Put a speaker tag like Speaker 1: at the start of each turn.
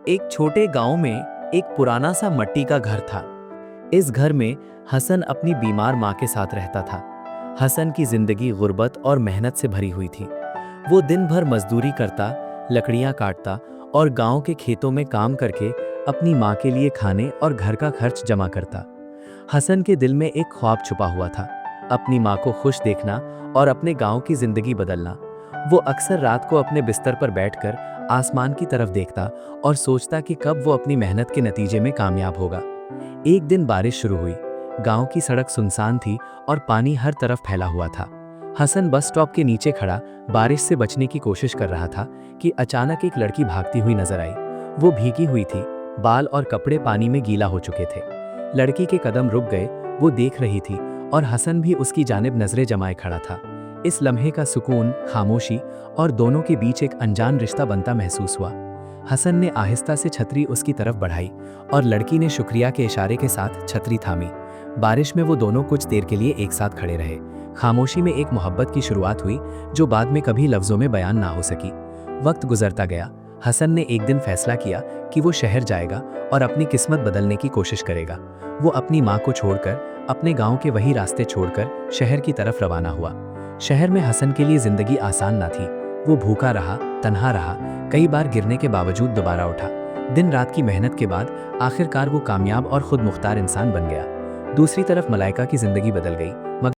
Speaker 1: एक छोटे गांव में एक पुराना सा मिट्टी का घर था। इस घर में हसन अपनी बीमार माँ के साथ रहता था। हसन की जिंदगी गुर्बत और मेहनत से भरी हुई थी। वो दिन भर मजदूरी करता, लकड़ियाँ काटता और गांव के खेतों में काम करके अपनी माँ के लिए खाने और घर का खर्च जमा करता। हसन के दिल में एक ख्वाब छुपा हुआ था, अपनी माँ को खुश देखना और अपने गांव की जिंदगी बदलना। वो अक्सर रात को अपने बिस्तर पर बैठकर आसमान की तरफ देखता और सोचता कि कब वो अपनी मेहनत के नतीजे में कामयाब होगा। एक दिन बारिश शुरू हुई। गांव की सड़क सुनसान थी और पानी हर तरफ फैला हुआ था। हसन बस स्टॉप के नीचे खड़ा बारिश से बचने की कोशिश कर रहा था कि अचानक एक लड़की भागती हुई नजर आई। वो भीगी हुई थी, बाल और कपड़े पानी में गीला हो चुके थे। लड़की के कदम रुक गए, वो देख रही थी और हसन भी उसकी जानिब नजरें जमाए खड़ा था। इस लम्हे का सुकून, खामोशी और दोनों के बीच एक अनजान रिश्ता बनता महसूस हुआ। हसन ने आहिस्ता से छतरी उसकी तरफ बढ़ाई और लड़की ने शुक्रिया के इशारे के साथ छतरी थामी। बारिश में वो दोनों कुछ देर के लिए एक साथ खड़े रहे। खामोशी में एक मोहब्बत की शुरुआत हुई जो बाद में कभी लफ्जों में बयान ना हो सकी। वक्त गुजरता गया। हसन ने एक दिन फैसला किया कि वो शहर जाएगा और अपनी किस्मत बदलने की कोशिश करेगा। वो अपनी माँ को छोड़कर, अपने गांव के वही रास्ते छोड़कर शहर की तरफ रवाना हुआ। शहर में हसन के लिए जिंदगी आसान ना थी। वो भूखा रहा, तन्हा रहा, कई बार गिरने के बावजूद दोबारा उठा। दिन रात की मेहनत के बाद आखिरकार वो कामयाब और खुद मुख्तार इंसान बन गया। दूसरी तरफ मलाइका की जिंदगी बदल गई।